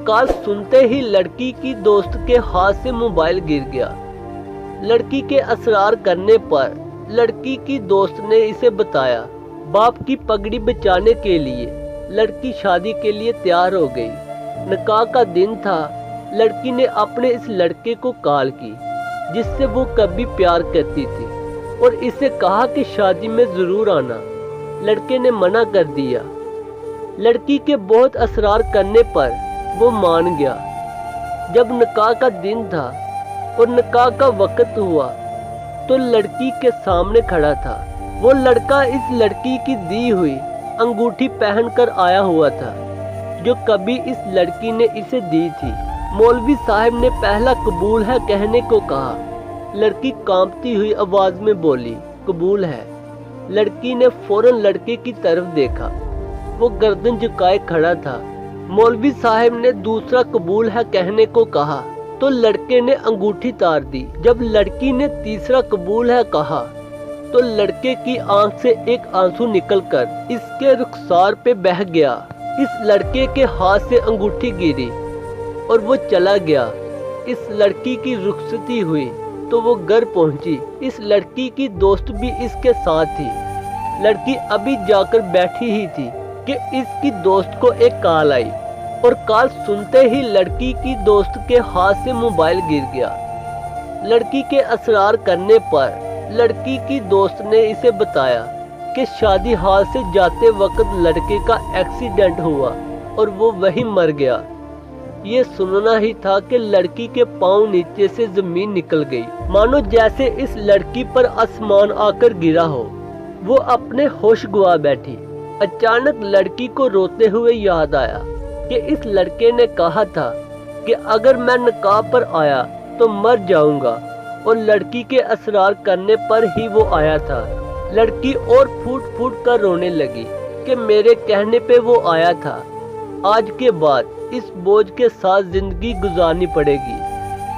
Call सुनते ही लड़की की दोस्त के हाथ से मोबाइल गिर गया। लड़की के असरार करने पर लड़की की दोस्त ने इसे बताया। बाप की पगड़ी बचाने के लिए लड़की शादी के लिए तैयार हो गई। निकाह का दिन था। लड़की ने अपने इस लड़के को कॉल की जिससे वो कभी प्यार करती थी और इसे कहा कि शादी में जरूर आना। लड़के ने मना कर दिया। लड़की के बहुत असरार करने पर वो मान गया। जब निकाह का दिन था और निकाह का वक्त हुआ तो लड़की के सामने खड़ा था। वो लड़का इस लड़की की दी हुई अंगूठी पहनकर आया हुआ था जो कभी इस लड़की ने इसे दी थी। मौलवी साहब ने पहला कबूल है कहने को कहा। लड़की कांपती हुई आवाज में बोली, कबूल है। लड़की ने फौरन लड़के की तरफ देखा। वो गर्दन झुकाए खड़ा था। मौलवी साहब ने दूसरा कबूल है कहने को कहा तो लड़के ने अंगूठी तार दी। जब लड़की ने तीसरा कबूल है कहा तो लड़के की आंख से एक आंसू निकलकर इसके रुखसार पे बह गया। इस लड़के के हाथ से अंगूठी गिरी और वो चला गया। इस लड़की की रुखसती हुई तो वो घर पहुंची। इस लड़की की दोस्त भी इसके साथ थी। लड़की अभी जाकर बैठी ही थी कि इसकी दोस्त को एक कॉल आई और कॉल सुनते ही लड़की की दोस्त के हाथ से मोबाइल गिर गया। लड़की के असरार करने पर लड़की की दोस्त ने इसे बताया कि शादी हाल से जाते वक्त लड़के का एक्सीडेंट हुआ और वो वहीं मर गया। ये सुनना ही था कि लड़की के पांव नीचे से जमीन निकल गई, मानो जैसे इस लड़की पर आसमान आकर गिरा हो। वो अपने होश गवा बैठी। अचानक लड़की को रोते हुए याद आया कि इस लड़के ने कहा था कि अगर मैं निकाह पर आया तो मर जाऊंगा और लड़की के असरार करने पर ही वो आया था। लड़की और फूट फूट कर रोने लगी कि मेरे कहने पे वो आया था। आज के बाद इस बोझ के साथ जिंदगी गुजारनी पड़ेगी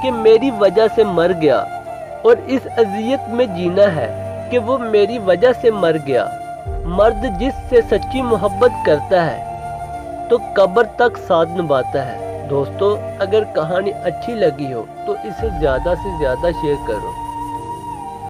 कि मेरी वजह से मर गया और इस अजियत में जीना है कि वो मेरी वजह से मर गया। मर्द जिससे सच्ची मोहब्बत करता है तो कब्र तक साथ निभाता है। दोस्तों, अगर कहानी अच्छी लगी हो तो इसे ज़्यादा से ज़्यादा शेयर करो।